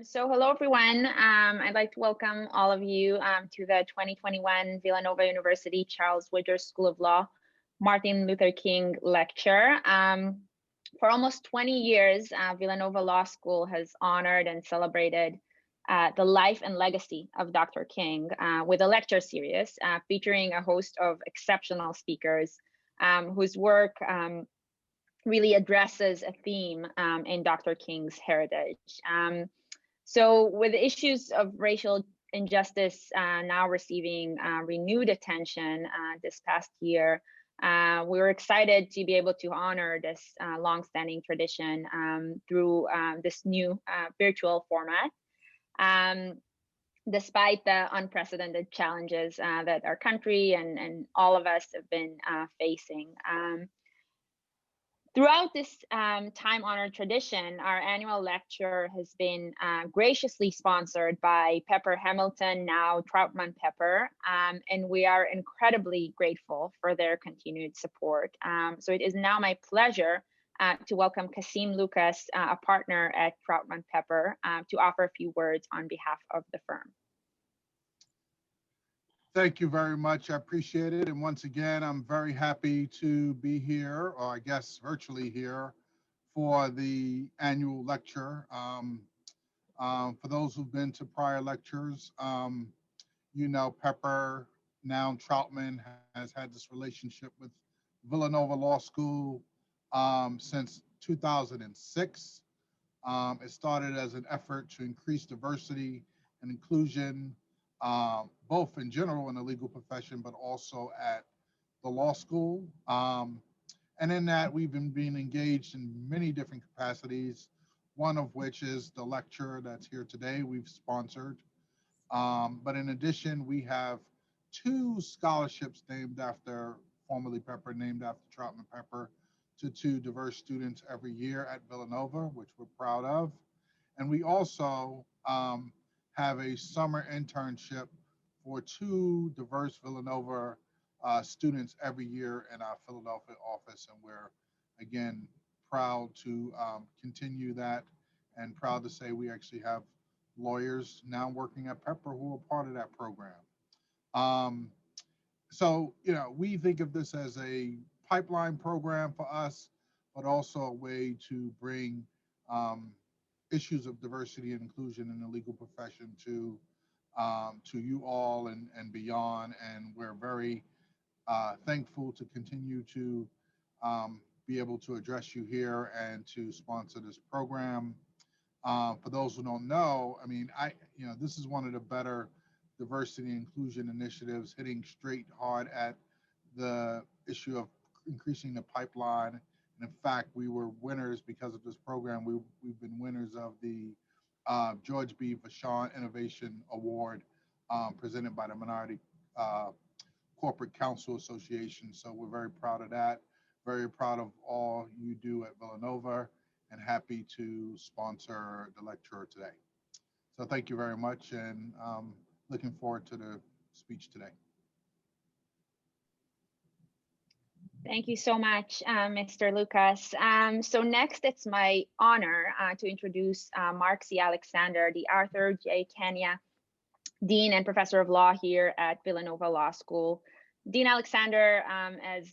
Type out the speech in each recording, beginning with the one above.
So hello, everyone. I'd like to welcome all of you to the 2021 Villanova University Charles Widger School of Law Martin Luther King Lecture. For almost 20 years, Villanova Law School has honored and celebrated the life and legacy of Dr. King with a lecture series featuring a host of exceptional speakers whose work really addresses a theme in Dr. King's heritage. So with issues of racial injustice now receiving renewed attention this past year, we were excited to be able to honor this longstanding tradition through this new virtual format. Despite the unprecedented challenges that our country and all of us have been facing. Throughout this time-honored tradition, our annual lecture has been graciously sponsored by Pepper Hamilton, now Troutman Pepper, and we are incredibly grateful for their continued support. So it is now my pleasure to welcome Kasim Lucas, a partner at Troutman Pepper, to offer a few words on behalf of the firm. Thank you very much. I appreciate it. And once again, I'm very happy to be here, or I guess virtually here, for the annual lecture. For those who've been to prior lectures, you know Pepper, now Troutman, has had this relationship with Villanova Law School since 2006. It started as an effort to increase diversity and inclusion, both in general in the legal profession, but also at the law school. And in that, we've been being engaged in many different capacities, one of which is the lecture that's here today we've sponsored. But in addition, we have 2 scholarships named after, formerly Pepper, named after Troutman Pepper, to 2 diverse students every year at Villanova, which we're proud of. And we also have a summer internship for 2 diverse Villanova students every year in our Philadelphia office. And we're, again, proud to continue that, and proud to say we actually have lawyers now working at Pepper who are part of that program. So, you know, we think of this as a pipeline program for us, but also a way to bring issues of diversity and inclusion in the legal profession to you all and beyond. And we're very thankful to continue to be able to address you here and to sponsor this program. For those who don't know, I mean, this is one of the better diversity and inclusion initiatives, hitting straight hard at the issue of increasing the pipeline. And in fact, we were winners because of this program. We've been winners of the George B. Vachon Innovation Award presented by the Minority Corporate Counsel Association. So we're very proud of that, very proud of all you do at Villanova, and happy to sponsor the lecturer today. So thank you very much, and looking forward to the speech today. Thank you so much, Mr. Lucas. So next, it's my honor to introduce Mark C. Alexander, the Arthur J. Kenya Dean and Professor of Law here at Villanova Law School. Dean Alexander, as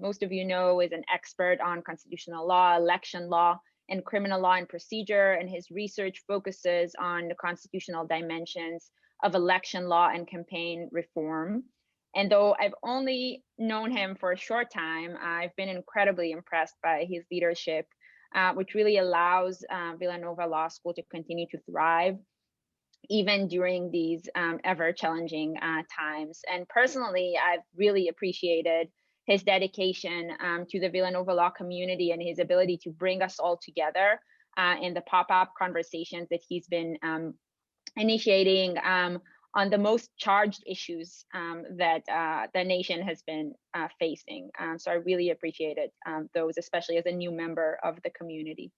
most of you know, is an expert on constitutional law, election law, and criminal law and procedure, and his research focuses on the constitutional dimensions of election law and campaign reform. And though I've only known him for a short time, I've been incredibly impressed by his leadership, which really allows Villanova Law School to continue to thrive, even during these ever challenging times. And personally, I've really appreciated his dedication to the Villanova Law community and his ability to bring us all together in the pop-up conversations that he's been initiating on the most charged issues that the nation has been facing. So I really appreciated those, especially as a new member of the community.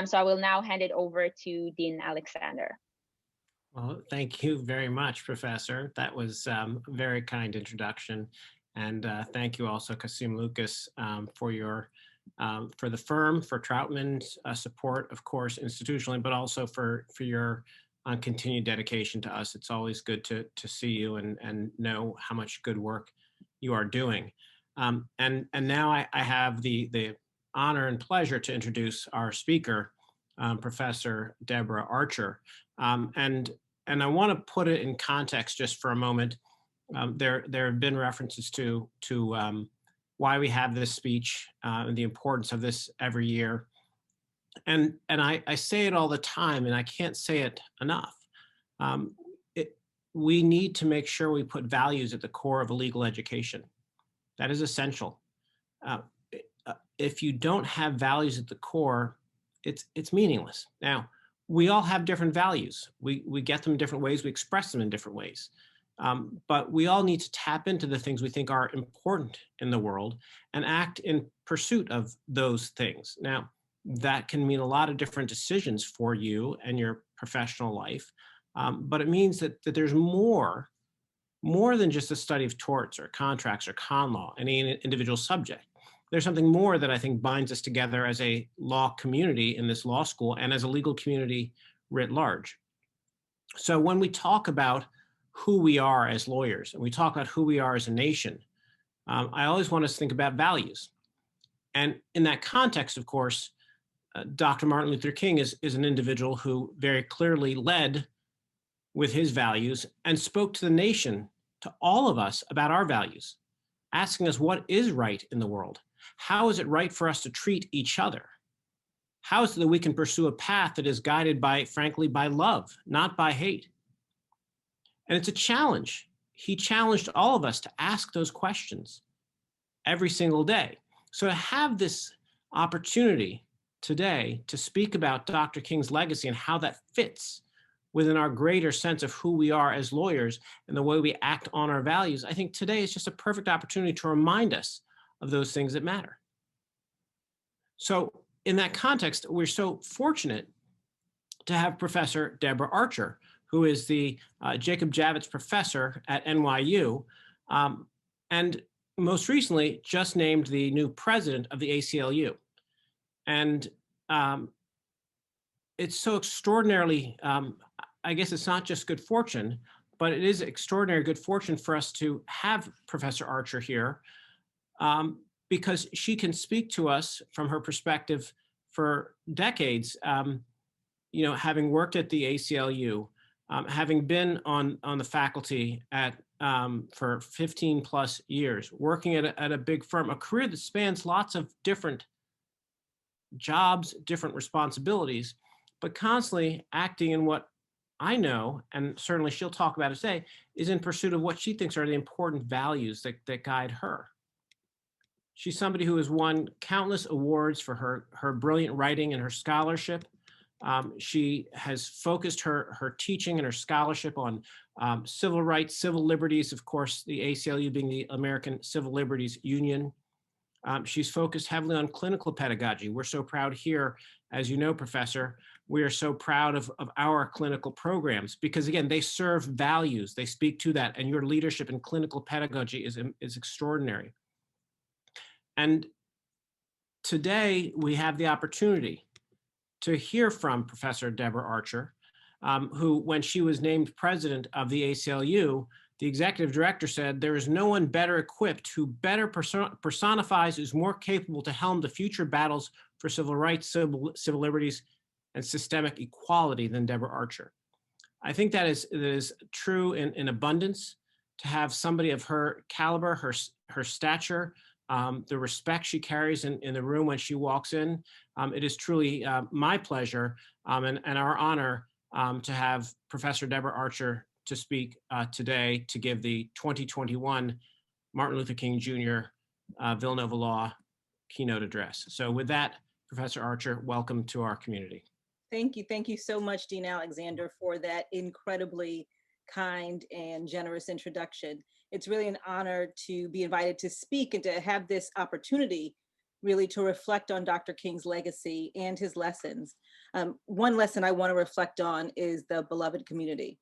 So I will now hand it over to Dean Alexander. Well, thank you very much, Professor. That was a very kind introduction. And thank you also, Kasim Lucas, for your for the firm, for Troutman's support, of course, institutionally, but also for your continued dedication to us. It's always good to see you and know how much good work you are doing. And now I have the honor and pleasure to introduce our speaker, Professor Deborah Archer. And I want to put it in context just for a moment. There have been references to why we have this speech and the importance of this every year. And I say it all the time, and I can't say it enough. We need to make sure we put values at the core of a legal education. That is essential. If you don't have values at the core, it's meaningless. Now, we all have different values. We get them in different ways. We express them in different ways. But we all need to tap into the things we think are important in the world and act in pursuit of those things. Now, that can mean a lot of different decisions for you and your professional life, but it means that there's more than just a study of torts or contracts or con law, any individual subject. There's something more that I think binds us together as a law community in this law school and as a legal community writ large. So when we talk about who we are as lawyers and we talk about who we are as a nation, I always want us to think about values. And in that context, of course, Dr. Martin Luther King is an individual who very clearly led with his values and spoke to the nation, to all of us, about our values, asking us what is right in the world. How is it right for us to treat each other? How is it that we can pursue a path that is guided by, frankly, by love, not by hate? And it's a challenge. He challenged all of us to ask those questions every single day. So to have this opportunity today to speak about Dr. King's legacy and how that fits within our greater sense of who we are as lawyers and the way we act on our values, I think today is just a perfect opportunity to remind us of those things that matter. So in that context, we're so fortunate to have Professor Deborah Archer, who is the Jacob Javits Professor at NYU, and most recently just named the new president of the ACLU. And it's so extraordinarily, I guess it's not just good fortune, but it is extraordinary good fortune for us to have Professor Archer here, because she can speak to us from her perspective for decades, having worked at the ACLU, having been on the faculty at for 15 plus years, working at a big firm, a career that spans lots of different jobs, different responsibilities, but constantly acting in what I know, and certainly she'll talk about it today, is in pursuit of what she thinks are the important values that guide her. She's somebody who has won countless awards for her brilliant writing and her scholarship. She has focused her teaching and her scholarship on civil rights, civil liberties, of course, the ACLU being the American Civil Liberties Union. She's focused heavily on clinical pedagogy. We're so proud here, as you know, Professor, we are so proud of our clinical programs because, again, they serve values. They speak to that, and your leadership in clinical pedagogy is extraordinary. And today we have the opportunity to hear from Professor Deborah Archer, who, when she was named president of the ACLU, the executive director said, there is no one better equipped who better personifies, is more capable to helm the future battles for civil rights, civil liberties, and systemic equality than Deborah Archer. I think that is true in abundance, to have somebody of her caliber, her stature, the respect she carries in the room when she walks in. It is truly my pleasure and our honor to have Professor Deborah Archer to speak today to give the 2021 Martin Luther King Jr. Villanova Law keynote address. So with that, Professor Archer, welcome to our community. Thank you. Thank you so much, Dean Alexander, for that incredibly kind and generous introduction. It's really an honor to be invited to speak and to have this opportunity really to reflect on Dr. King's legacy and his lessons. One lesson I want to reflect on is the beloved community.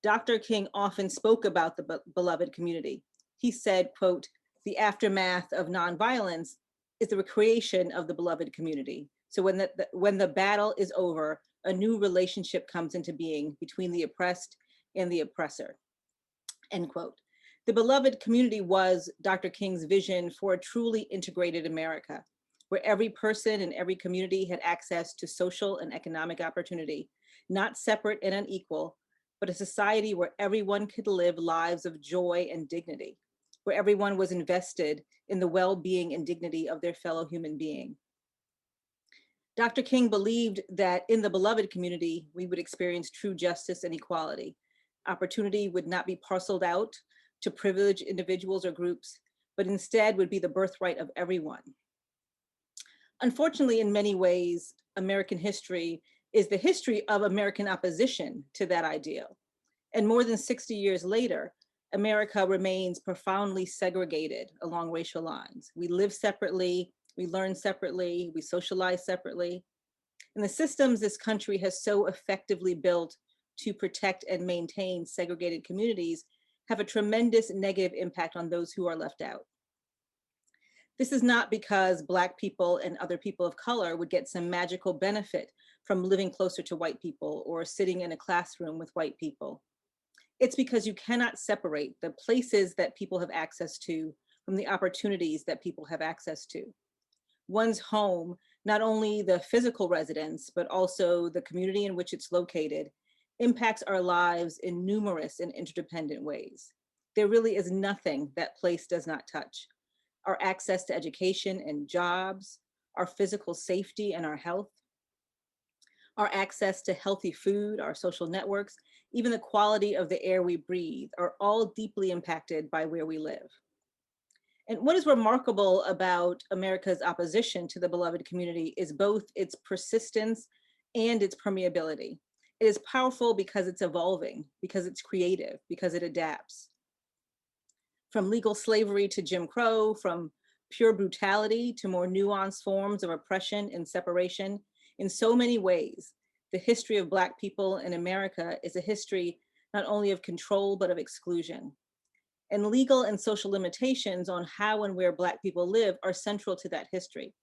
Dr. King often spoke about the beloved community. He said, quote, "The aftermath of nonviolence is the recreation of the beloved community. So when the battle is over, a new relationship comes into being between the oppressed and the oppressor, end quote. The beloved community was Dr. King's vision for a truly integrated America, where every person in every community had access to social and economic opportunity, not separate and unequal, but a society where everyone could live lives of joy and dignity, where everyone was invested in the well-being and dignity of their fellow human being. Dr. King believed that in the beloved community, we would experience true justice and equality. Opportunity would not be parceled out to privileged individuals or groups, but instead would be the birthright of everyone. Unfortunately, in many ways, American history is the history of American opposition to that ideal. And more than 60 years later, America remains profoundly segregated along racial lines. We live separately, we learn separately, we socialize separately. And the systems this country has so effectively built to protect and maintain segregated communities have a tremendous negative impact on those who are left out. This is not because Black people and other people of color would get some magical benefit from living closer to white people or sitting in a classroom with white people. It's because you cannot separate the places that people have access to from the opportunities that people have access to. One's home, not only the physical residence, but also the community in which it's located, impacts our lives in numerous and interdependent ways. There really is nothing that place does not touch. Our access to education and jobs, our physical safety and our health, our access to healthy food, our social networks, even the quality of the air we breathe are all deeply impacted by where we live. And what is remarkable about America's opposition to the beloved community is both its persistence and its permeability. It is powerful because it's evolving, because it's creative, because it adapts. From legal slavery to Jim Crow, from pure brutality to more nuanced forms of oppression and separation, in so many ways, the history of Black people in America is a history not only of control, but of exclusion. And legal and social limitations on how and where Black people live are central to that history.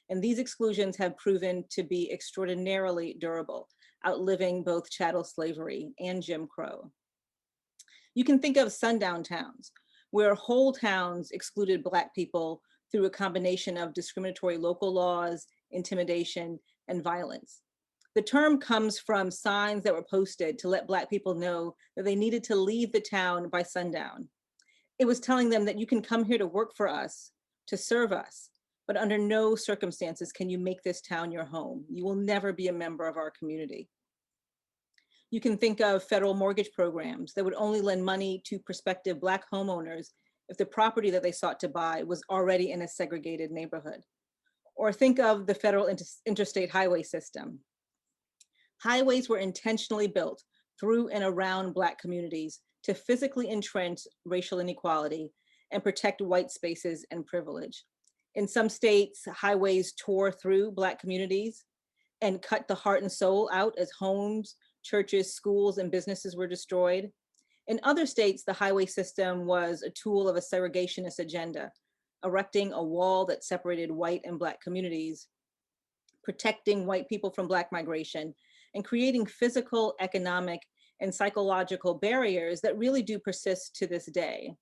And these exclusions have proven to be extraordinarily durable, outliving both chattel slavery and Jim Crow. You can think of sundown towns, where whole towns excluded Black people through a combination of discriminatory local laws, intimidation, and violence. The term comes from signs that were posted to let Black people know that they needed to leave the town by sundown. It was telling them that you can come here to work for us, to serve us, but under no circumstances can you make this town your home. You will never be a member of our community. You can think of federal mortgage programs that would only lend money to prospective Black homeowners if the property that they sought to buy was already in a segregated neighborhood. Or think of the federal interstate highway system. Highways were intentionally built through and around Black communities to physically entrench racial inequality and protect white spaces and privilege. In some states, highways tore through Black communities and cut the heart and soul out as homes, churches, schools, and businesses were destroyed. In other states, the highway system was a tool of a segregationist agenda, erecting a wall that separated white and Black communities, protecting white people from Black migration, and creating physical, economic, and psychological barriers that really do persist to this day.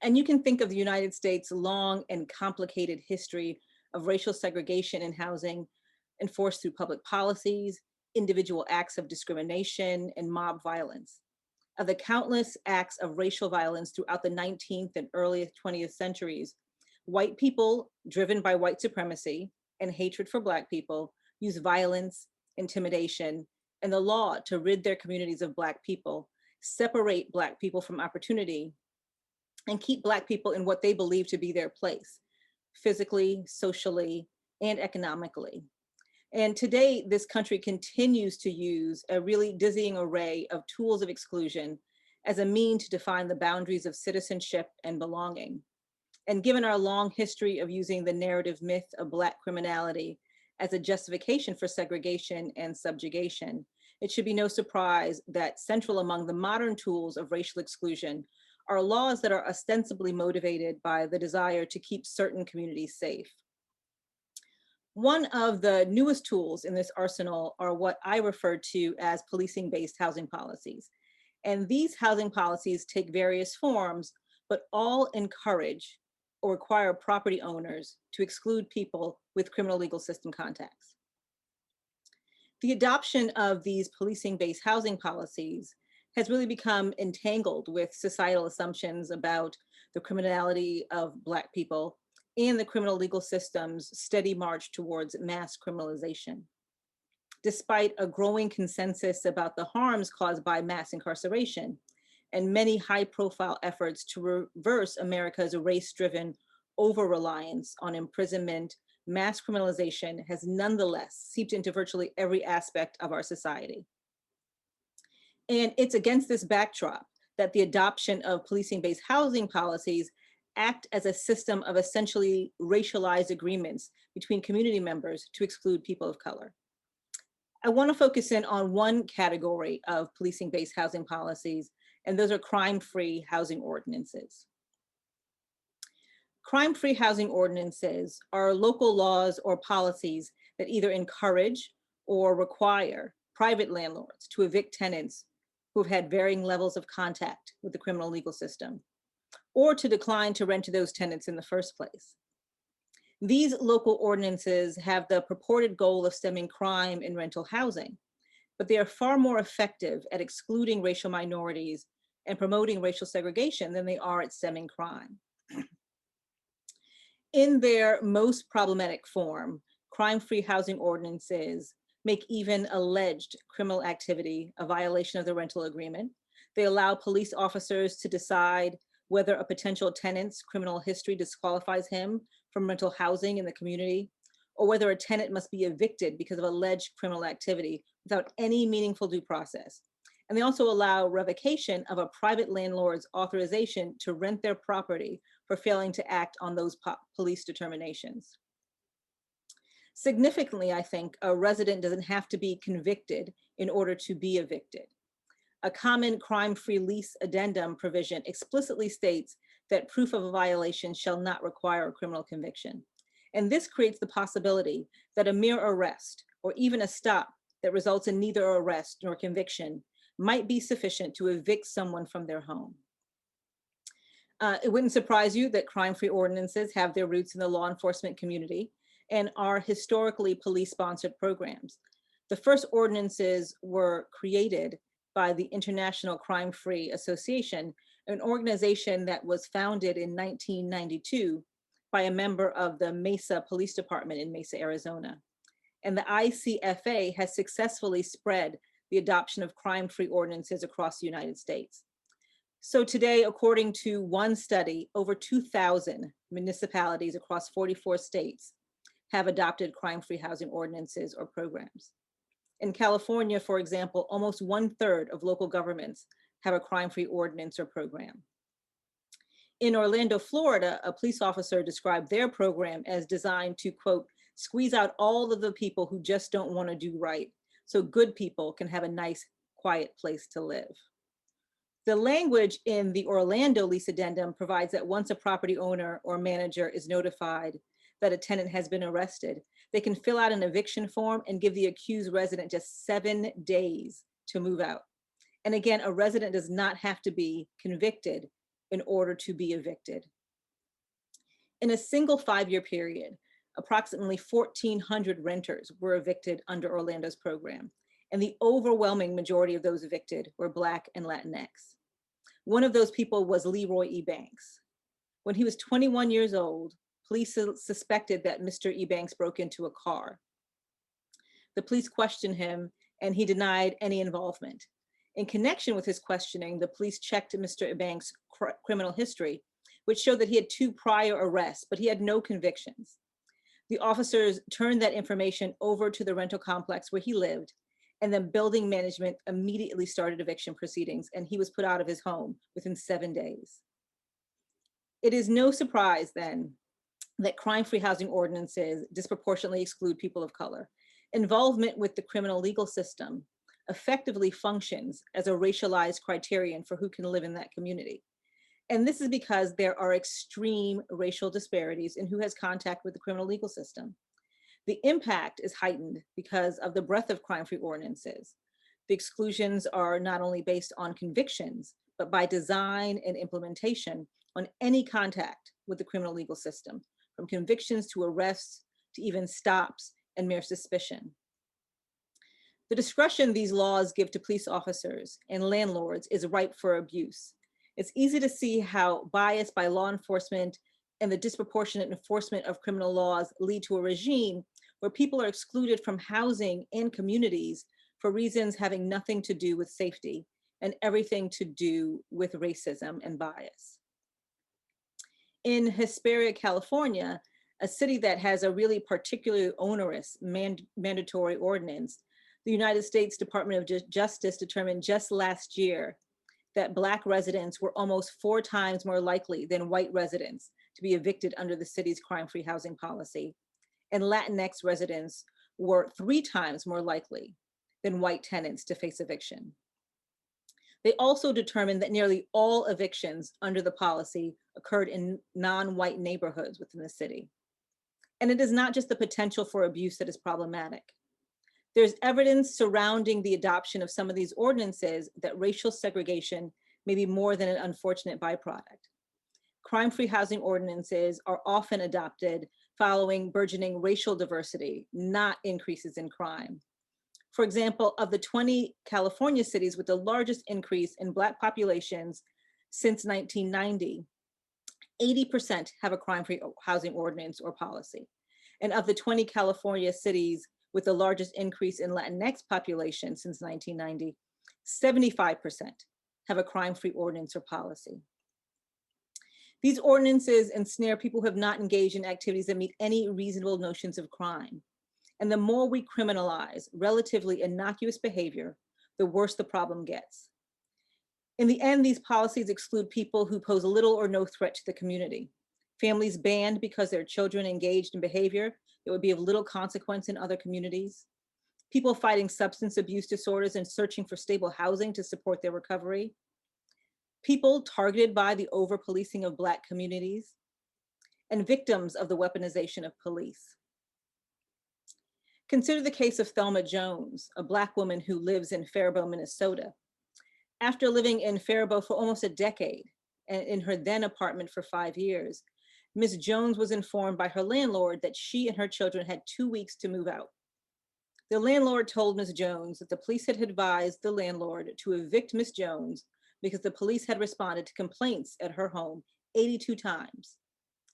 And you can think of the United States' long and complicated history of racial segregation in housing enforced through public policies, individual acts of discrimination, and mob violence. Of the countless acts of racial violence throughout the 19th and early 20th centuries, white people, driven by white supremacy and hatred for Black people, use violence, intimidation, and the law to rid their communities of Black people, separate Black people from opportunity, and keep Black people in what they believe to be their place, physically, socially, and economically. And today, this country continues to use a really dizzying array of tools of exclusion as a mean to define the boundaries of citizenship and belonging. And given our long history of using the narrative myth of Black criminality as a justification for segregation and subjugation, it should be no surprise that central among the modern tools of racial exclusion are laws that are ostensibly motivated by the desire to keep certain communities safe. One of the newest tools in this arsenal are what I refer to as policing-based housing policies. And these housing policies take various forms, but all encourage or require property owners to exclude people with criminal legal system contacts. The adoption of these policing-based housing policies has really become entangled with societal assumptions about the criminality of Black people and the criminal legal system's steady march towards mass criminalization. Despite a growing consensus about the harms caused by mass incarceration and many high-profile efforts to reverse America's race-driven over-reliance on imprisonment, mass criminalization has nonetheless seeped into virtually every aspect of our society. And it's against this backdrop that the adoption of policing-based housing policies act as a system of essentially racialized agreements between community members to exclude people of color. I want to focus in on one category of policing-based housing policies, and those are crime-free housing ordinances. Crime-free housing ordinances are local laws or policies that either encourage or require private landlords to evict tenants who have had varying levels of contact with the criminal legal system, or to decline to rent to those tenants in the first place. These local ordinances have the purported goal of stemming crime in rental housing, but they are far more effective at excluding racial minorities and promoting racial segregation than they are at stemming crime. In their most problematic form, crime-free housing ordinances make even alleged criminal activity a violation of the rental agreement. They allow police officers to decide whether a potential tenant's criminal history disqualifies him from rental housing in the community, or whether a tenant must be evicted because of alleged criminal activity without any meaningful due process. And they also allow revocation of a private landlord's authorization to rent their property for failing to act on those police determinations. Significantly, I think, a resident doesn't have to be convicted in order to be evicted. A common crime-free lease addendum provision explicitly states that proof of a violation shall not require a criminal conviction. And this creates the possibility that a mere arrest or even a stop that results in neither arrest nor conviction might be sufficient to evict someone from their home. It wouldn't surprise you that crime-free ordinances have their roots in the law enforcement community and are historically police-sponsored programs. The first ordinances were created by the International Crime-Free Association, an organization that was founded in 1992 by a member of the Mesa Police Department in Mesa, Arizona. And the ICFA has successfully spread the adoption of crime-free ordinances across the United States. So today, according to one study, over 2,000 municipalities across 44 states have adopted crime-free housing ordinances or programs. In California, for example, almost 1/3 of local governments have a crime-free ordinance or program. In Orlando, Florida, a police officer described their program as designed to, quote, squeeze out all of the people who just don't want to do right, so good people can have a nice, quiet place to live. The language in the Orlando lease addendum provides that once a property owner or manager is notified that a tenant has been arrested, they can fill out an eviction form and give the accused resident just 7 days to move out. And again, a resident does not have to be convicted in order to be evicted. In a single 5-year period, approximately 1,400 renters were evicted under Orlando's program, and the overwhelming majority of those evicted were Black and Latinx. One of those people was Leroy E. Banks. When he was 21 years old, police suspected that Mr. E. Banks broke into a car. The police questioned him, and he denied any involvement. In connection with his questioning, the police checked Mr. E. Banks' criminal history, which showed that he had 2 prior arrests, but he had no convictions. The officers turned that information over to the rental complex where he lived, and then building management immediately started eviction proceedings, and he was put out of his home within 7 days. It is no surprise then that crime-free housing ordinances disproportionately exclude people of color. Involvement with the criminal legal system effectively functions as a racialized criterion for who can live in that community. And this is because there are extreme racial disparities in who has contact with the criminal legal system. The impact is heightened because of the breadth of crime-free ordinances. The exclusions are not only based on convictions, but by design and implementation on any contact with the criminal legal system, from convictions to arrests to even stops and mere suspicion. The discretion these laws give to police officers and landlords is ripe for abuse. It's easy to see how bias by law enforcement and the disproportionate enforcement of criminal laws lead to a regime where people are excluded from housing and communities for reasons having nothing to do with safety and everything to do with racism and bias. In Hesperia, California, a city that has a really particularly onerous mandatory ordinance, the United States Department of Justice determined just last year that Black residents were almost 4 times more likely than white residents to be evicted under the city's crime-free housing policy, and Latinx residents were 3 times more likely than white tenants to face eviction. They also determined that nearly all evictions under the policy occurred in non-white neighborhoods within the city. And it is not just the potential for abuse that is problematic. There's evidence surrounding the adoption of some of these ordinances that racial segregation may be more than an unfortunate byproduct. Crime-free housing ordinances are often adopted following burgeoning racial diversity, not increases in crime. For example, of the 20 California cities with the largest increase in Black populations since 1990, 80% have a crime-free housing ordinance or policy. And of the 20 California cities with the largest increase in Latinx population since 1990, 75% have a crime-free ordinance or policy. These ordinances ensnare people who have not engaged in activities that meet any reasonable notions of crime. And the more we criminalize relatively innocuous behavior, the worse the problem gets. In the end, these policies exclude people who pose little or no threat to the community. Families banned because their children engaged in behavior that would be of little consequence in other communities. People fighting substance abuse disorders and searching for stable housing to support their recovery. People targeted by the over-policing of Black communities. And victims of the weaponization of police. Consider the case of Thelma Jones, a Black woman who lives in Faribault, Minnesota. After living in Faribault for almost a decade and in her then apartment for 5 years, Ms. Jones was informed by her landlord that she and her children had 2 weeks to move out. The landlord told Ms. Jones that the police had advised the landlord to evict Ms. Jones because the police had responded to complaints at her home 82 times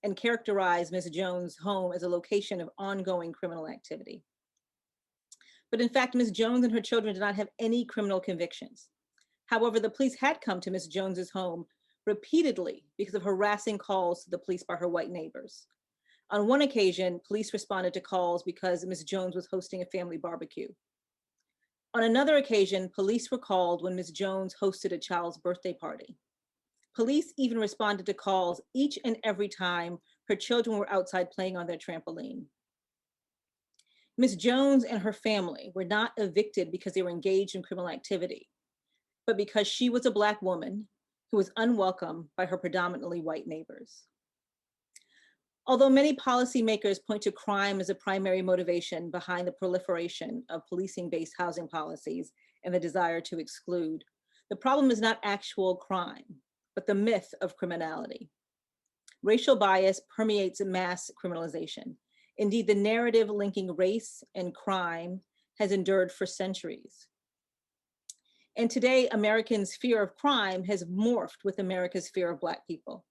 and characterized Ms. Jones' home as a location of ongoing criminal activity. But in fact, Ms. Jones and her children did not have any criminal convictions. However, the police had come to Ms. Jones's home repeatedly because of harassing calls to the police by her white neighbors. On one occasion, police responded to calls because Ms. Jones was hosting a family barbecue. On another occasion, police were called when Ms. Jones hosted a child's birthday party. Police even responded to calls each and every time her children were outside playing on their trampoline. Ms. Jones and her family were not evicted because they were engaged in criminal activity, but because she was a Black woman who was unwelcome by her predominantly white neighbors. Although many policymakers point to crime as a primary motivation behind the proliferation of policing-based housing policies and the desire to exclude, the problem is not actual crime, but the myth of criminality. Racial bias permeates mass criminalization. Indeed, the narrative linking race and crime has endured for centuries. And today, Americans' fear of crime has morphed with America's fear of Black people.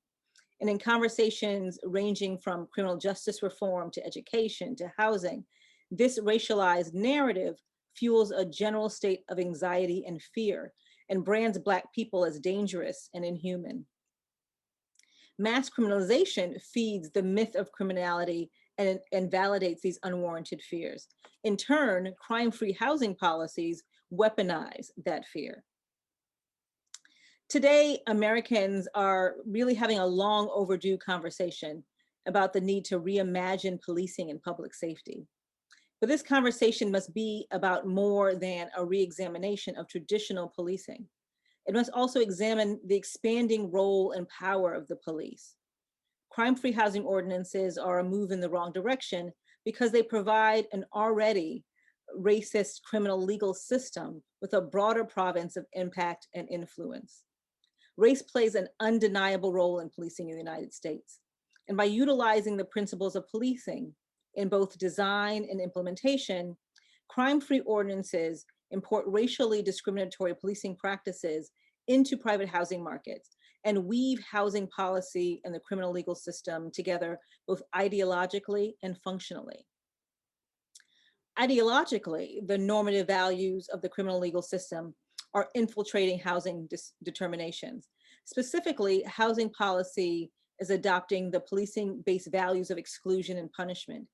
And in conversations ranging from criminal justice reform to education to housing, this racialized narrative fuels a general state of anxiety and fear and brands Black people as dangerous and inhuman. Mass criminalization feeds the myth of criminality and validates these unwarranted fears. In turn, crime-free housing policies weaponize that fear. Today, Americans are really having a long overdue conversation about the need to reimagine policing and public safety. But this conversation must be about more than a reexamination of traditional policing. it must also examine the expanding role and power of the police. Crime-free housing ordinances are a move in the wrong direction because they provide an already racist criminal legal system with a broader province of impact and influence. Race plays an undeniable role in policing in the United States. And by utilizing the principles of policing in both design and implementation, crime-free ordinances import racially discriminatory policing practices into private housing markets and weave housing policy and the criminal legal system together both ideologically and functionally. Ideologically, the normative values of the criminal legal system are infiltrating housing determinations. Specifically, housing policy is adopting the policing-based values of exclusion and punishment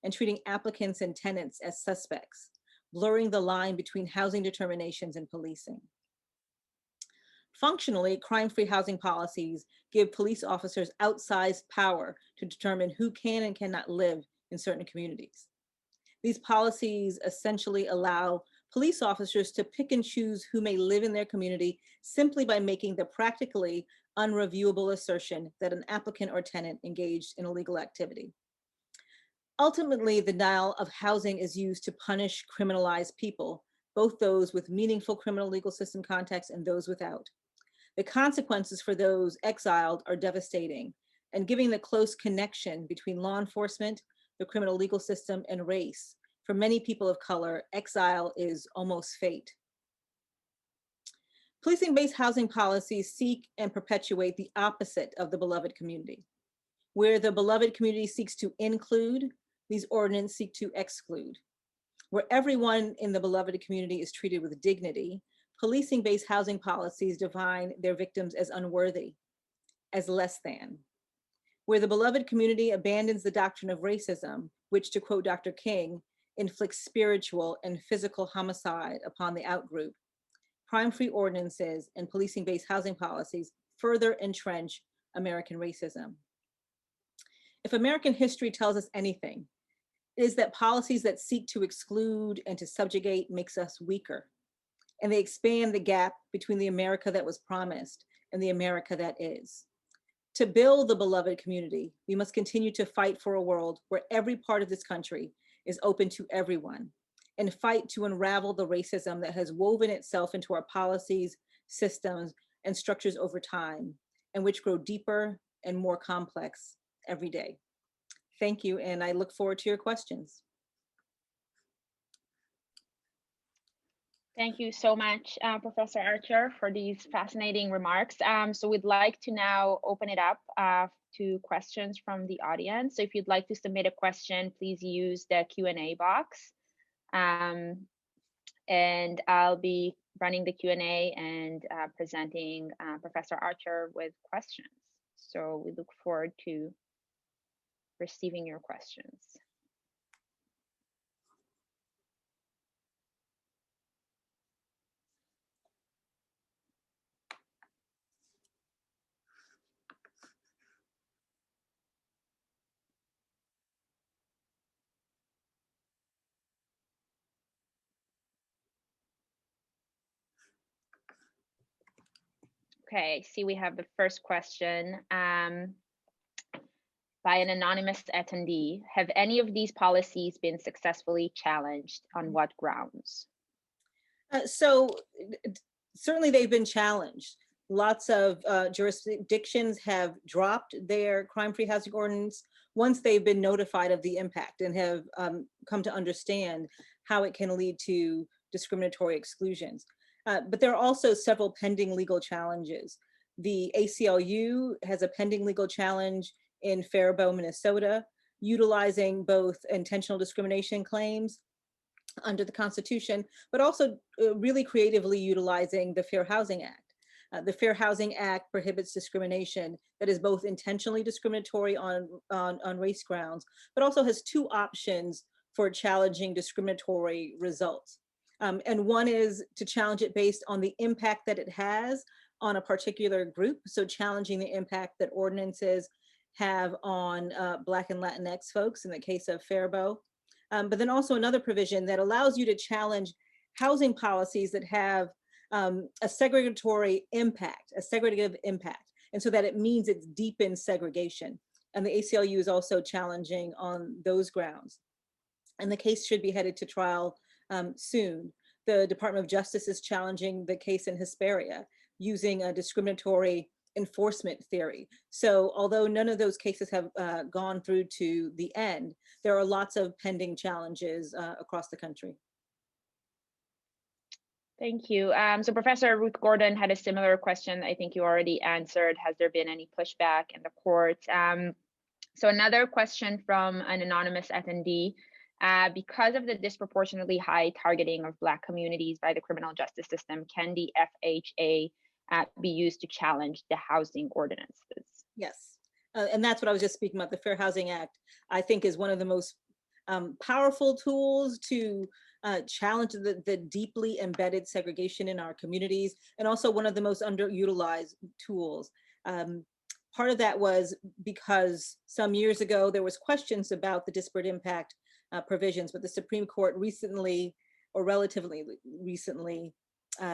and treating applicants and tenants as suspects, blurring the line between housing determinations and policing. Functionally, crime-free housing policies give police officers outsized power to determine who can and cannot live in certain communities. These policies essentially allow police officers to pick and choose who may live in their community simply by making the practically unreviewable assertion that an applicant or tenant engaged in illegal activity. Ultimately, the denial of housing is used to punish criminalized people, both those with meaningful criminal legal system context and those without. The consequences for those exiled are devastating, and given the close connection between law enforcement, the criminal legal system, and race, for many people of color, exile is almost fate. Policing-based housing policies seek and perpetuate the opposite of the beloved community. Where the beloved community seeks to include, these ordinances seek to exclude. Where everyone in the beloved community is treated with dignity, policing-based housing policies define their victims as unworthy, as less than. Where the beloved community abandons the doctrine of racism, which, to quote Dr. King, inflicts spiritual and physical homicide upon the outgroup, crime-free ordinances and policing-based housing policies further entrench American racism. If American history tells us anything, it is that policies that seek to exclude and to subjugate makes us weaker, and they expand the gap between the America that was promised and the America that is. To build the beloved community, we must continue to fight for a world where every part of this country is open to everyone, and fight to unravel the racism that has woven itself into our policies, systems, and structures over time, and which grow deeper and more complex every day. Thank you, and I look forward to your questions. Thank you so much, Professor Archer, for these fascinating remarks. So we'd like to now open it up to questions from the audience. So if you'd like to submit a question, please use the Q&A box. And I'll be running the Q&A and presenting Professor Archer with questions. So we look forward to receiving your questions. Okay, I see we have the first question by an anonymous attendee. Have any of these policies been successfully challenged? On what grounds? So certainly they've been challenged. Lots of jurisdictions have dropped their crime-free housing ordinance once they've been notified of the impact and have come to understand how it can lead to discriminatory exclusions. But there are also several pending legal challenges. The ACLU has a pending legal challenge in Faribault, Minnesota, utilizing both intentional discrimination claims under the Constitution, but also really creatively utilizing the Fair Housing Act. The Fair Housing Act prohibits discrimination that is both intentionally discriminatory on race grounds, but also has two options for challenging discriminatory results. And one is to challenge it based on the impact that it has on a particular group. So challenging the impact that ordinances have on Black and Latinx folks in the case of Faribault. But then also another provision that allows you to challenge housing policies that have a segregatory impact, a segregative impact, and so that it means it's deepened segregation. And the ACLU is also challenging on those grounds. And the case should be headed to trial soon. The Department of Justice is challenging the case in Hesperia using a discriminatory enforcement theory. So although none of those cases have gone through to the end, there are lots of pending challenges across the country. Thank you. So Professor Ruth Gordon had a similar question. I think you already answered. Has there been any pushback in the court? So another question from an anonymous attendee. Because of the disproportionately high targeting of Black communities by the criminal justice system, can the FHA be used to challenge the housing ordinances? Yes, and that's what I was just speaking about. The Fair Housing Act, I think, is one of the most powerful tools to challenge the deeply embedded segregation in our communities, and also one of the most underutilized tools. Part of that was because some years ago, there was questions about the disparate impact provisions, but the Supreme Court recently, or relatively recently,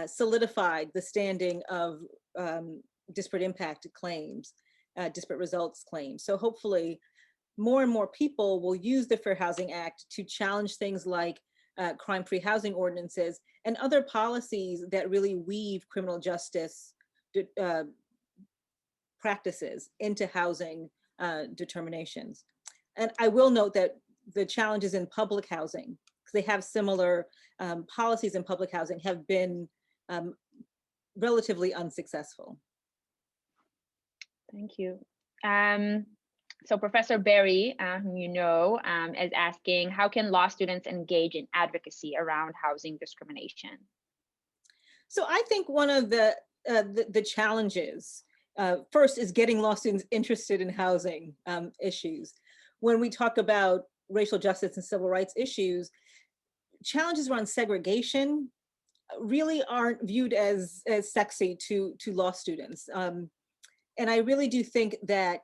solidified the standing of disparate impact claims, disparate results claims. So hopefully more and more people will use the Fair Housing Act to challenge things like crime-free housing ordinances and other policies that really weave criminal justice practices into housing determinations. And I will note that the challenges in public housing, because they have similar policies in public housing, have been relatively unsuccessful. Thank you. So Professor Berry, whom you know, is asking, how can law students engage in advocacy around housing discrimination? So I think one of the challenges, first, is getting law students interested in housing issues. When we talk about racial justice and civil rights issues, challenges around segregation really aren't viewed as sexy to law students. And I really do think that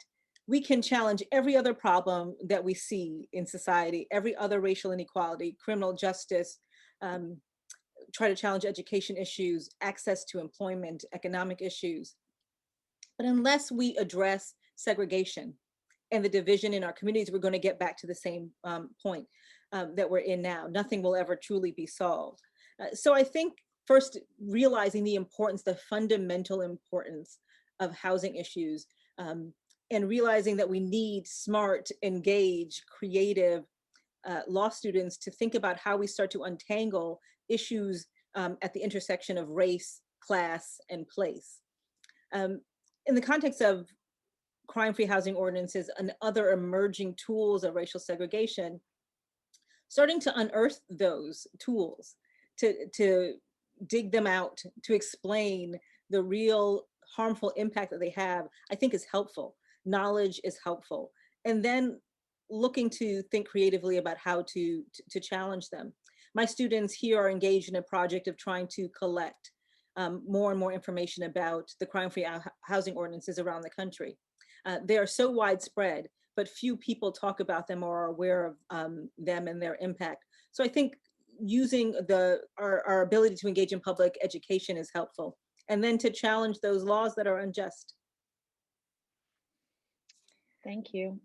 we can challenge every other problem that we see in society, every other racial inequality, criminal justice, try to challenge education issues, access to employment, economic issues. But unless we address segregation and the division in our communities, we're going to get back to the same point that we're in now. Nothing will ever truly be solved. So I think first, realizing the importance, the fundamental importance of housing issues, and realizing that we need smart, engaged, creative law students to think about how we start to untangle issues at the intersection of race, class, and place. In the context of crime-free housing ordinances and other emerging tools of racial segregation, starting to unearth those tools, to dig them out, to explain the real harmful impact that they have, I think is helpful. Knowledge is helpful. And then looking to think creatively about how to challenge them. My students here are engaged in a project of trying to collect more and more information about the crime-free housing ordinances around the country. They are so widespread, but few people talk about them or are aware of them and their impact. So I think using our ability to engage in public education is helpful, and then to challenge those laws that are unjust. Thank you.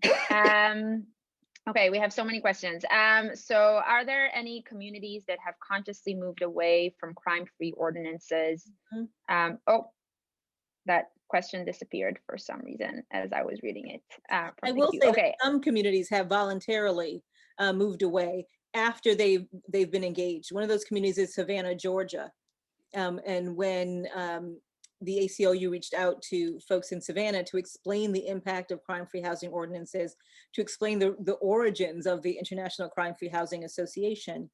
Okay, we have so many questions. So are there any communities that have consciously moved away from crime-free ordinances? Mm-hmm. Oh, that question disappeared for some reason as I was reading it. I will say that some communities have voluntarily moved away after they've been engaged. One of those communities is Savannah, Georgia. And when the ACLU reached out to folks in Savannah to explain the impact of crime-free housing ordinances, to explain the origins of the International Crime-Free Housing Association,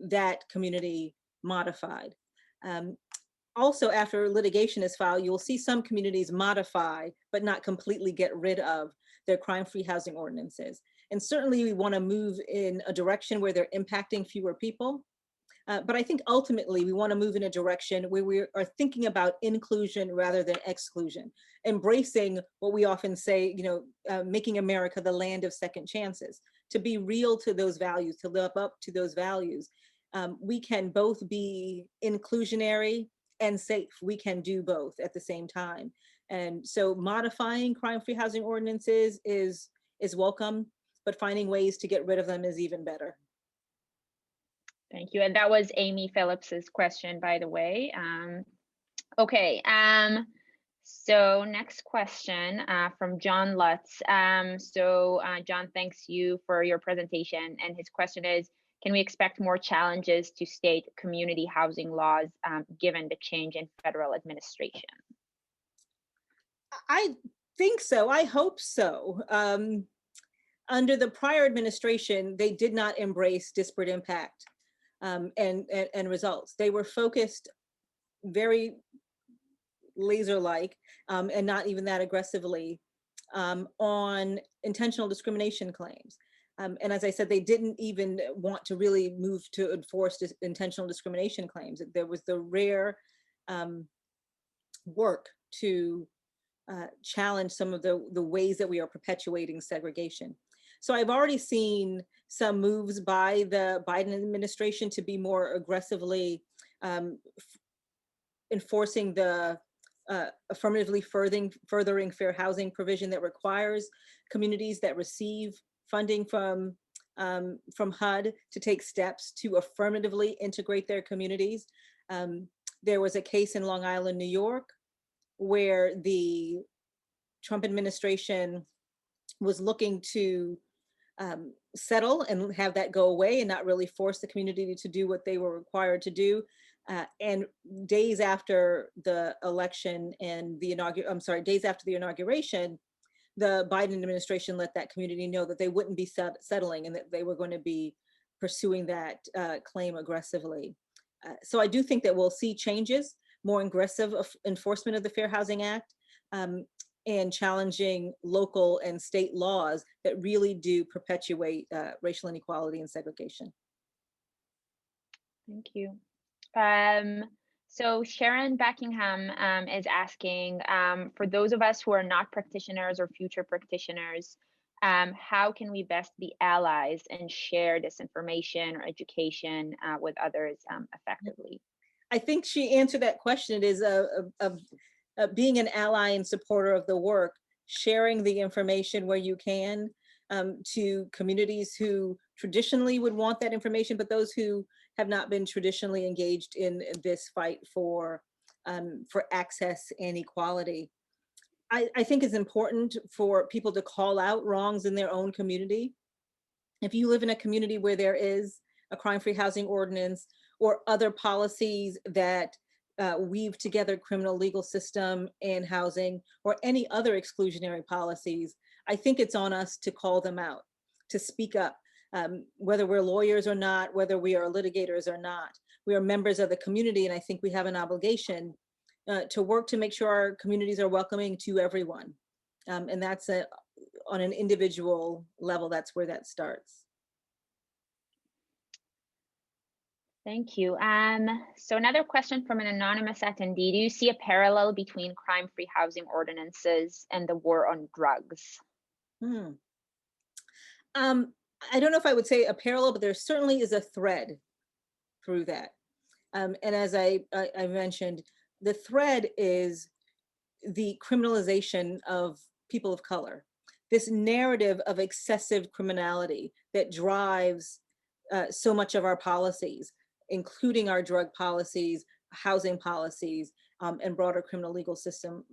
that community modified. Also, after litigation is filed, you'll see some communities modify, but not completely get rid of their crime-free housing ordinances. And certainly we want to move in a direction where they're impacting fewer people. But I think ultimately we want to move in a direction where we are thinking about inclusion rather than exclusion, embracing what we often say, making America the land of second chances. To be real to those values, to live up to those values, we can both be inclusionary and safe. We can do both at the same time. And so modifying crime-free housing ordinances is welcome, but finding ways to get rid of them is even better. Thank you. And that was Amy Phillips's question, by the way. Okay. So next question from John Lutz. John, thanks you for your presentation. And his question is, can we expect more challenges to state community housing laws given the change in federal administration? I think so. I hope so. Under the prior administration, they did not embrace disparate impact and results. They were focused very laser-like and not even that aggressively on intentional discrimination claims. And as I said, they didn't even want to really move to enforce intentional discrimination claims. There was the rare work to challenge some of the ways that we are perpetuating segregation. So I've already seen some moves by the Biden administration to be more aggressively enforcing the affirmatively furthering fair housing provision that requires communities that receive funding from HUD to take steps to affirmatively integrate their communities. There was a case in Long Island, New York, where the Trump administration was looking to settle and have that go away and not really force the community to do what they were required to do. And days after the election and days after the inauguration, the Biden administration let that community know that they wouldn't be settling and that they were going to be pursuing that claim aggressively. So I do think that we'll see changes, more aggressive enforcement of the Fair Housing Act, and challenging local and state laws that really do perpetuate racial inequality and segregation. Thank you. So Sharon Buckingham is asking, for those of us who are not practitioners or future practitioners, how can we best be allies and share this information or education with others effectively? I think she answered that question. It is being an ally and supporter of the work, sharing the information where you can to communities who traditionally would want that information, but those who have not been traditionally engaged in this fight for access and equality. I think it's important for people to call out wrongs in their own community. If you live in a community where there is a crime-free housing ordinance or other policies that weave together criminal legal system and housing or any other exclusionary policies, I think it's on us to call them out, to speak up. Whether we're lawyers or not, whether we are litigators or not, we are members of the community, and I think we have an obligation to work to make sure our communities are welcoming to everyone. And that's on an individual level, that's where that starts. Thank you. So another question from an anonymous attendee. Do you see a parallel between crime-free housing ordinances and the war on drugs? I don't know if I would say a parallel, but there certainly is a thread through that. And as I mentioned, the thread is the criminalization of people of color. This narrative of excessive criminality that drives so much of our policies, including our drug policies, housing policies, and broader criminal legal system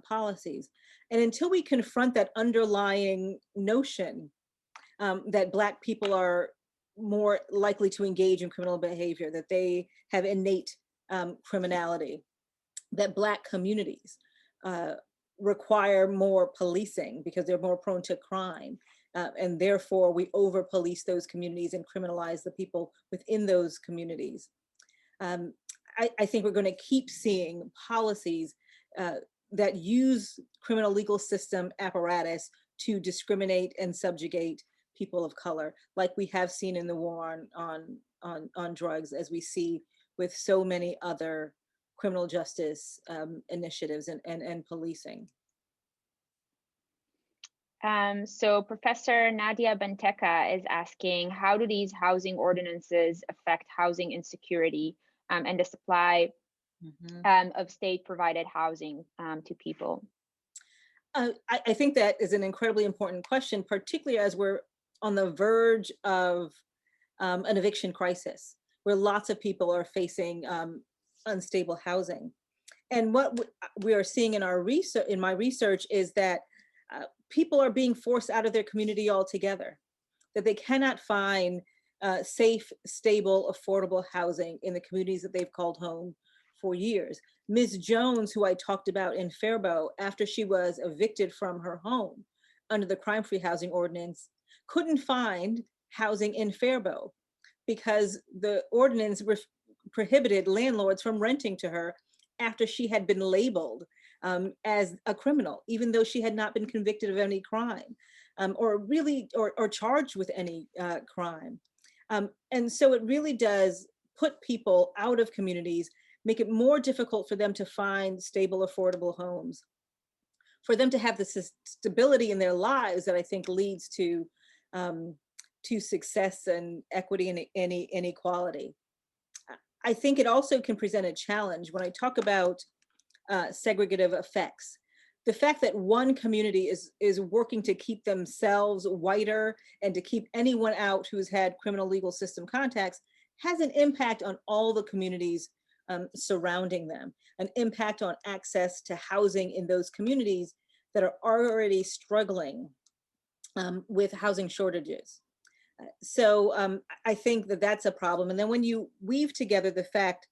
policies. And until we confront that underlying notion that Black people are more likely to engage in criminal behavior, that they have innate criminality, that Black communities require more policing because they're more prone to crime. And therefore we over police those communities and criminalize the people within those communities. I think we're going to keep seeing policies that use criminal legal system apparatus to discriminate and subjugate people of color, like we have seen in the war on drugs, as we see with so many other criminal justice initiatives and policing. So Professor Nadia Benteka is asking, how do these housing ordinances affect housing insecurity and the supply of state provided housing to people? I think that is an incredibly important question, particularly as we're on the verge of an eviction crisis, where lots of people are facing unstable housing. And what we are seeing in our research, in my research, is that people are being forced out of their community altogether, that they cannot find safe, stable, affordable housing in the communities that they've called home for years. Ms. Jones, who I talked about in Faribault, after she was evicted from her home under the crime-free housing ordinance, couldn't find housing in Faribault because the ordinance prohibited landlords from renting to her after she had been labeled as a criminal, even though she had not been convicted of any crime or charged with any crime. And so it really does put people out of communities, make it more difficult for them to find stable, affordable homes, for them to have the stability in their lives that I think leads to success and equity and inequality. I think it also can present a challenge when I talk about segregative effects. The fact that one community is working to keep themselves whiter and to keep anyone out who's had criminal legal system contacts has an impact on all the communities surrounding them, an impact on access to housing in those communities that are already struggling with housing shortages. So I think that that's a problem. And then when you weave together the fact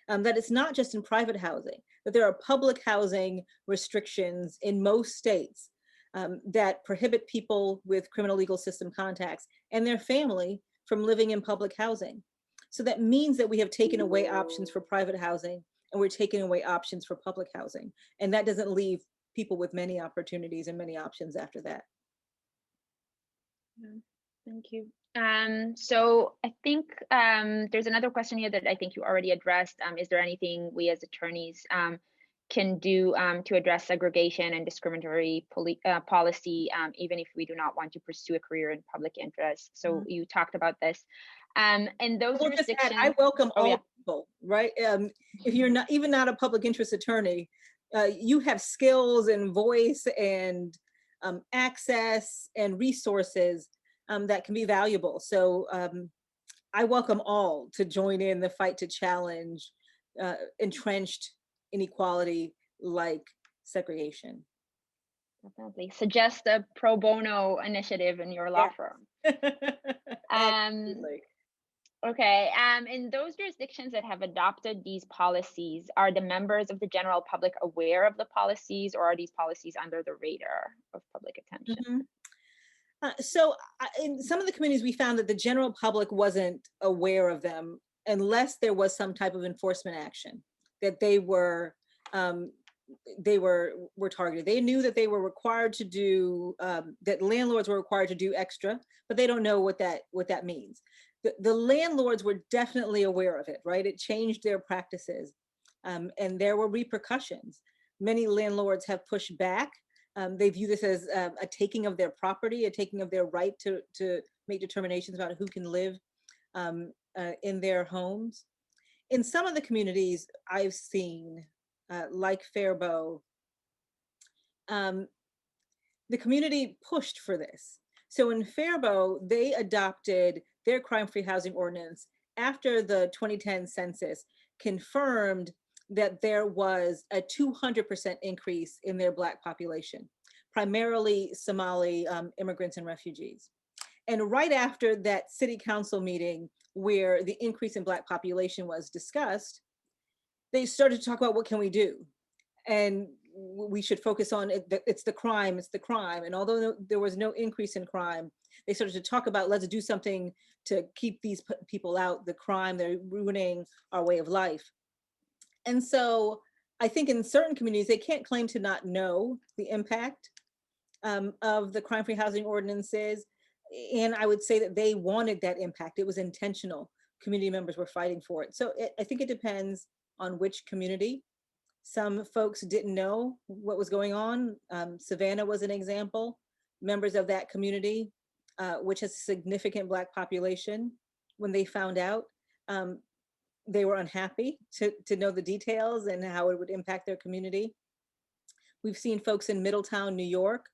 that it's not just in private housing, that there are public housing restrictions in most states that prohibit people with criminal legal system contacts and their family from living in public housing. So that means that we have taken away options for private housing and we're taking away options for public housing. And that doesn't leave people with many opportunities and many options after that. Thank you. So I think there's another question here that I think you already addressed. Is there anything we as attorneys can do to address segregation and discriminatory policy, even if we do not want to pursue a career in public interest? So you talked about this. And those jurisdictions— I welcome all people, right? If you're not even not a public interest attorney, you have skills and voice and access and resources that can be valuable. So I welcome all to join in the fight to challenge entrenched inequality like segregation. Definitely. Suggest a pro bono initiative in your law firm. Okay. In those jurisdictions that have adopted these policies, are the members of the general public aware of the policies, or are these policies under the radar of public attention? So in some of the communities, we found that the general public wasn't aware of them unless there was some type of enforcement action, that they were targeted. They knew that they were required to do, that landlords were required to do extra, but they don't know what that means. The landlords were definitely aware of it, right? It changed their practices, and there were repercussions. Many landlords have pushed back. They view this as a taking of their property, a taking of their right to make determinations about who can live in their homes. In some of the communities I've seen, like Faribault, the community pushed for this. So in Faribault, they adopted their crime-free housing ordinance after the 2010 census confirmed that there was a 200% increase in their Black population, primarily Somali immigrants and refugees. And right after that city council meeting where the increase in Black population was discussed, they started to talk about what can we do? And we should focus on it. It's the crime. And although there was no increase in crime, they started to talk about, let's do something to keep these people out, the crime, they're ruining our way of life. And so I think in certain communities, they can't claim to not know the impact of the crime-free housing ordinances. And I would say that they wanted that impact. It was intentional. Community members were fighting for it. So I think it depends on which community. Some folks didn't know what was going on. Savannah was an example. Members of that community, which has a significant Black population, when they found out, they were unhappy to know the details and how it would impact their community. We've seen folks in Middletown, New York,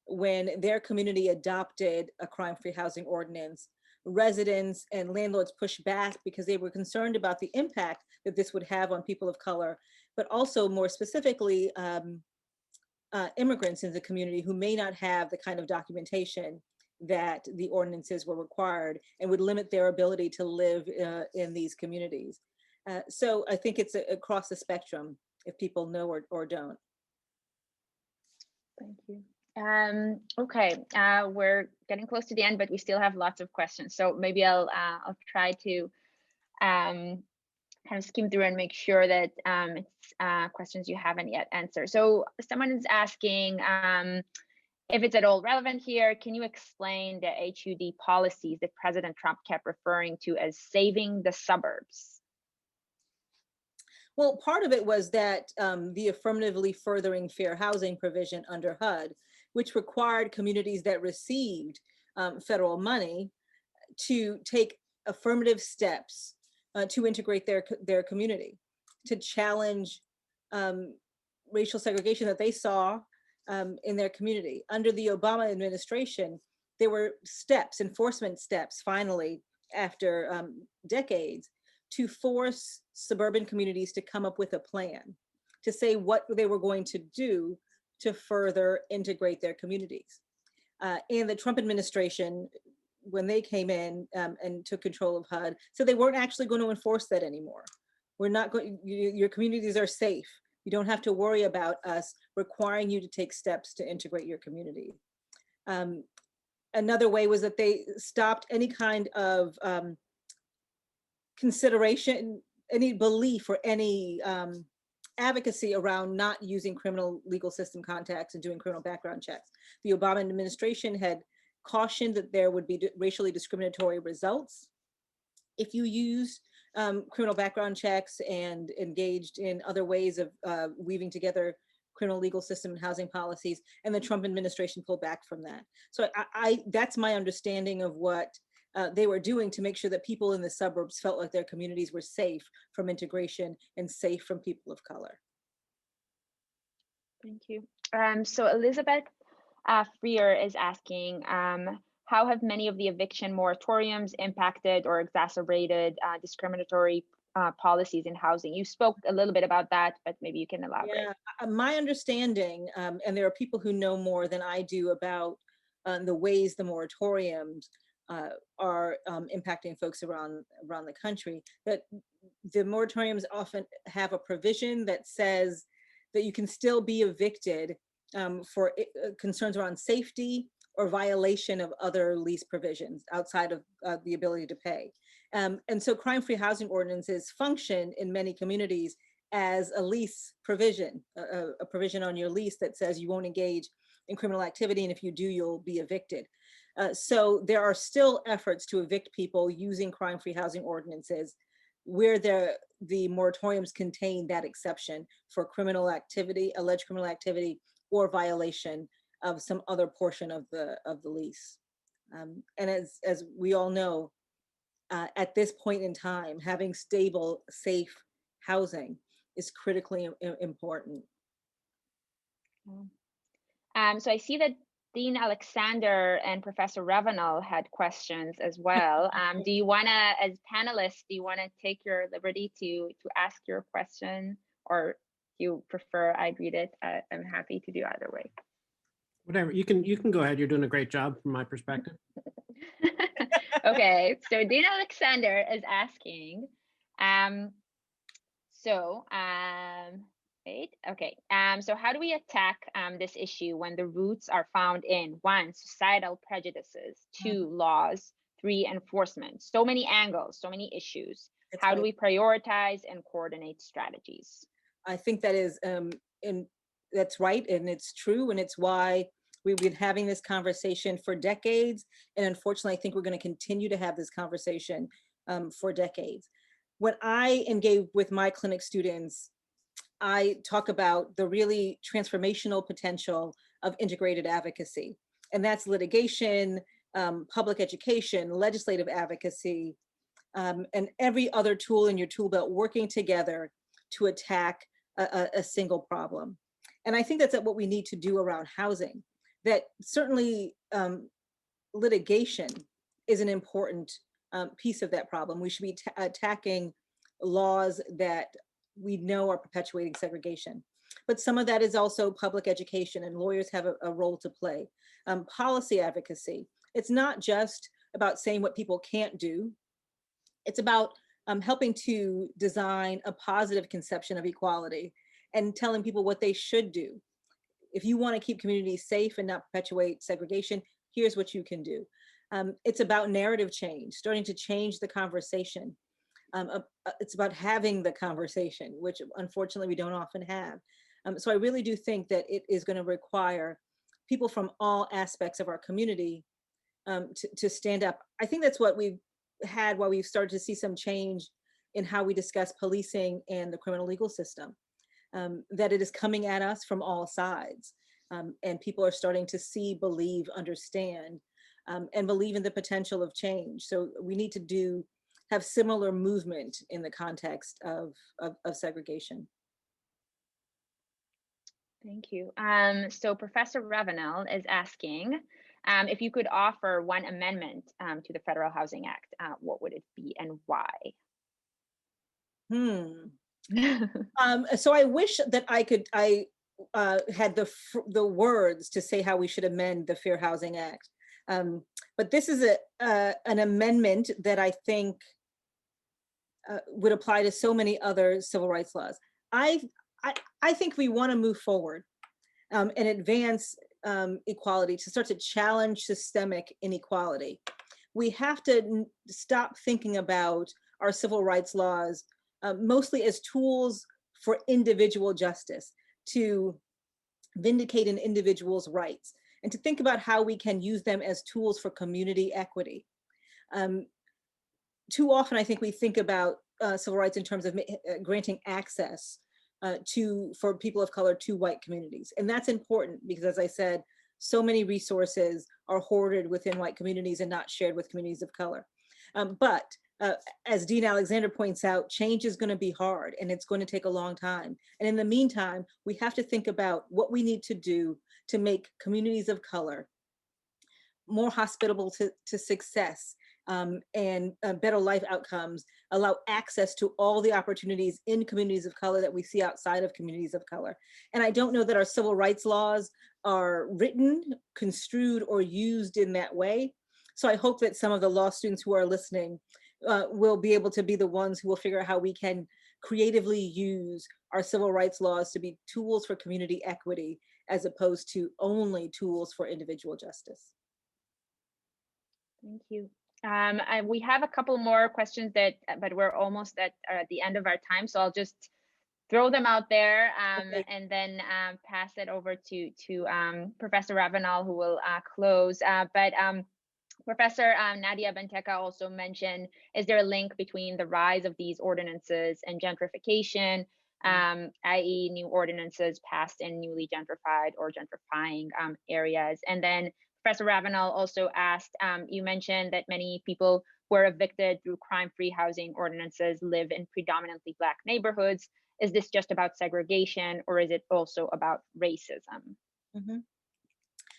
when their community adopted a crime-free housing ordinance, residents and landlords pushed back because they were concerned about the impact that this would have on people of color, but also more specifically, immigrants in the community who may not have the kind of documentation that the ordinances were required and would limit their ability to live in these communities. So I think it's across the spectrum if people know or don't. Thank you. Okay, we're getting close to the end, but we still have lots of questions. So maybe I'll try to kind of skim through and make sure that it's questions you haven't yet answered. So someone is asking if it's at all relevant here, can you explain the HUD policies that President Trump kept referring to as saving the suburbs? Well, part of it was that the affirmatively furthering fair housing provision under HUD, which required communities that received federal money to take affirmative steps to integrate their community, to challenge racial segregation that they saw in their community. Under the Obama administration, there were steps, enforcement steps, finally, after decades, to force suburban communities to come up with a plan, to say what they were going to do to further integrate their communities. And the Trump administration, when they came in and took control of HUD, so they weren't actually going to enforce that anymore. We're not going, your communities are safe. You don't have to worry about us requiring you to take steps to integrate your community. Another way was that they stopped any kind of consideration, any belief or any advocacy around not using criminal legal system contacts and doing criminal background checks. The Obama administration had cautioned that there would be racially discriminatory results if you use criminal background checks and engaged in other ways of weaving together criminal legal system and housing policies, and the Trump administration pulled back from that. So that's my understanding of what they were doing to make sure that people in the suburbs felt like their communities were safe from integration and safe from people of color. Thank you. So Elizabeth Freer is asking, how have many of the eviction moratoriums impacted or exacerbated discriminatory policies in housing? You spoke a little bit about that, but maybe you can elaborate. Yeah, my understanding, and there are people who know more than I do about the ways the moratoriums are impacting folks around the country, that the moratoriums often have a provision that says that you can still be evicted for concerns around safety or violation of other lease provisions outside of the ability to pay. And so crime-free housing ordinances function in many communities as a lease provision, a provision on your lease that says you won't engage in criminal activity, and if you do, you'll be evicted. So there are still efforts to evict people using crime-free housing ordinances where the moratoriums contain that exception for criminal activity, alleged criminal activity, or violation of some other portion of the lease. And as we all know, at this point in time, having stable, safe housing is critically important. So I see that Dean Alexander and Professor Ravenel had questions as well. Do you want to, as panelists, do you want to take your liberty to ask your question, or do you prefer I read it? I'm happy to do either way. Whatever, you can go ahead. You're doing a great job from my perspective. Okay, so Dean Alexander is asking, so how do we attack this issue when the roots are found in 1, societal prejudices, 2, laws, 3, enforcement? So many angles, so many issues. How do we prioritize and coordinate strategies? I think that is, that's right, and it's true, and it's why we've been having this conversation for decades, and unfortunately, I think we're going to continue to have this conversation for decades. When I engage with my clinic students, I talk about the really transformational potential of integrated advocacy, and that's litigation, public education, legislative advocacy, and every other tool in your tool belt working together to attack a single problem. And I think that's what we need to do around housing. That certainly litigation is an important piece of that problem. We should be attacking laws that we know are perpetuating segregation. But some of that is also public education, and lawyers have a role to play. Policy advocacy. It's not just about saying what people can't do. It's about helping to design a positive conception of equality and telling people what they should do. If you want to keep communities safe and not perpetuate segregation, here's what you can do. It's about narrative change, starting to change the conversation. It's about having the conversation, which unfortunately we don't often have. So I really do think that it is going to require people from all aspects of our community to stand up. I think that's what we've had while we've started to see some change in how we discuss policing and the criminal legal system, that it is coming at us from all sides. And people are starting to see, believe, understand, and believe in the potential of change. So we need to have similar movement in the context of segregation. Thank you. So Professor Ravenel is asking if you could offer one amendment to the Federal Housing Act, what would it be and why? So I wish that I had the words to say how we should amend the Fair Housing Act. But this is an amendment that I think would apply to so many other civil rights laws. I think we want to move forward and advance equality, to start to challenge systemic inequality. We have to stop thinking about our civil rights laws mostly as tools for individual justice, to vindicate an individual's rights, and to think about how we can use them as tools for community equity. Too often, I think we think about civil rights in terms of granting access for people of color to white communities. And that's important because, as I said, so many resources are hoarded within white communities and not shared with communities of color. But as Dean Alexander points out, change is going to be hard and it's going to take a long time. And in the meantime, we have to think about what we need to do to make communities of color more hospitable to success and better life outcomes, allow access to all the opportunities in communities of color that we see outside of communities of color. And I don't know that our civil rights laws are written, construed, or used in that way. So I hope that some of the law students who are listening will be able to be the ones who will figure out how we can creatively use our civil rights laws to be tools for community equity, as opposed to only tools for individual justice. Thank you. We have a couple more questions but we're almost at the end of our time, so I'll just throw them out there Okay. and then pass it over to Professor Ravenel, who will close. But Professor Nadia Benteca also mentioned, is there a link between the rise of these ordinances and gentrification, i.e. new ordinances passed in newly gentrified or gentrifying areas? And then Professor Ravenel also asked, you mentioned that many people who are evicted through crime-free housing ordinances live in predominantly Black neighborhoods. Is this just about segregation, or is it also about racism? Mm-hmm.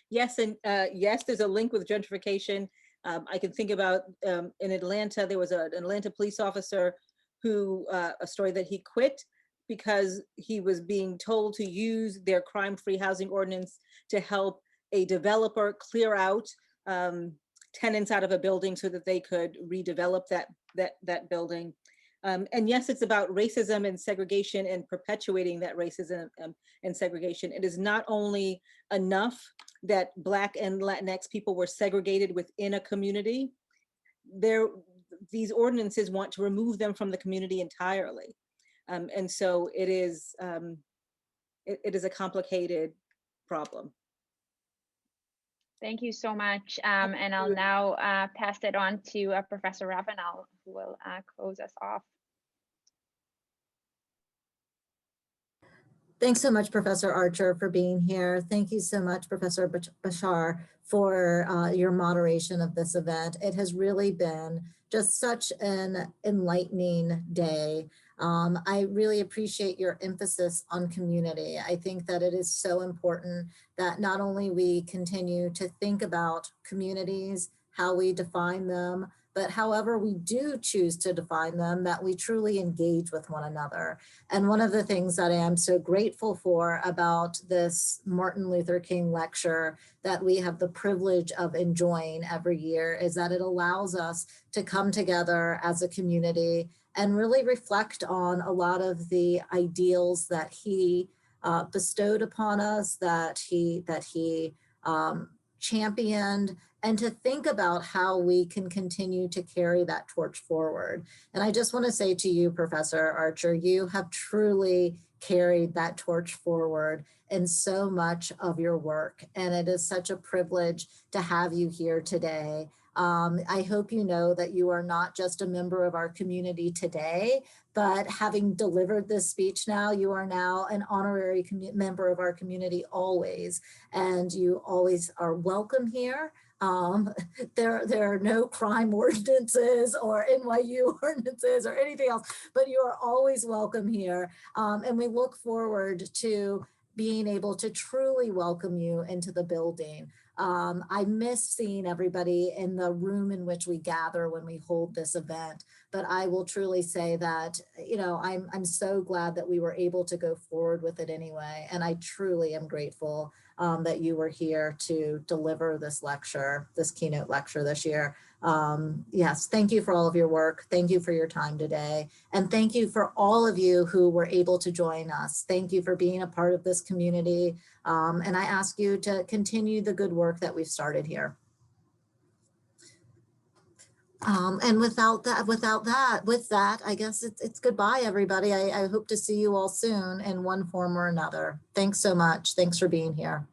Yes, and yes, there's a link with gentrification. I can think about in Atlanta, there was an Atlanta police officer who, a story that he quit because he was being told to use their crime-free housing ordinance to help a developer clear out tenants out of a building so that they could redevelop that building. And yes, it's about racism and segregation and perpetuating that racism and segregation. It is not only enough that Black and Latinx people were segregated within a community. These ordinances want to remove them from the community entirely. And so it is a complicated problem. Thank you so much. And I'll now pass it on to Professor Ravenel, who will close us off. Thanks so much, Professor Archer, for being here. Thank you so much, Professor Bashar, for your moderation of this event. It has really been just such an enlightening day. I really appreciate your emphasis on community. I think that it is so important that not only we continue to think about communities, how we define them, but however we do choose to define them, that we truly engage with one another. And one of the things that I am so grateful for about this Martin Luther King lecture that we have the privilege of enjoying every year is that it allows us to come together as a community and really reflect on a lot of the ideals that he bestowed upon us, that he championed, and to think about how we can continue to carry that torch forward. And I just want to say to you, Professor Archer, you have truly carried that torch forward in so much of your work. And it is such a privilege to have you here today. I hope you know that you are not just a member of our community today, but having delivered this speech now, you are now an honorary member of our community always, and you always are welcome here. There are no crime ordinances or NYU ordinances or anything else, but you are always welcome here. And we look forward to being able to truly welcome you into the building. I miss seeing everybody in the room in which we gather when we hold this event, but I will truly say that, you know, I'm so glad that we were able to go forward with it anyway. And I truly am grateful that you were here to deliver this lecture, this keynote lecture this year. Yes, thank you for all of your work. Thank you for your time today. And thank you for all of you who were able to join us. Thank you for being a part of this community. And I ask you to continue the good work that we've started here. And with that, I guess it's goodbye, everybody. I hope to see you all soon in one form or another. Thanks so much. Thanks for being here.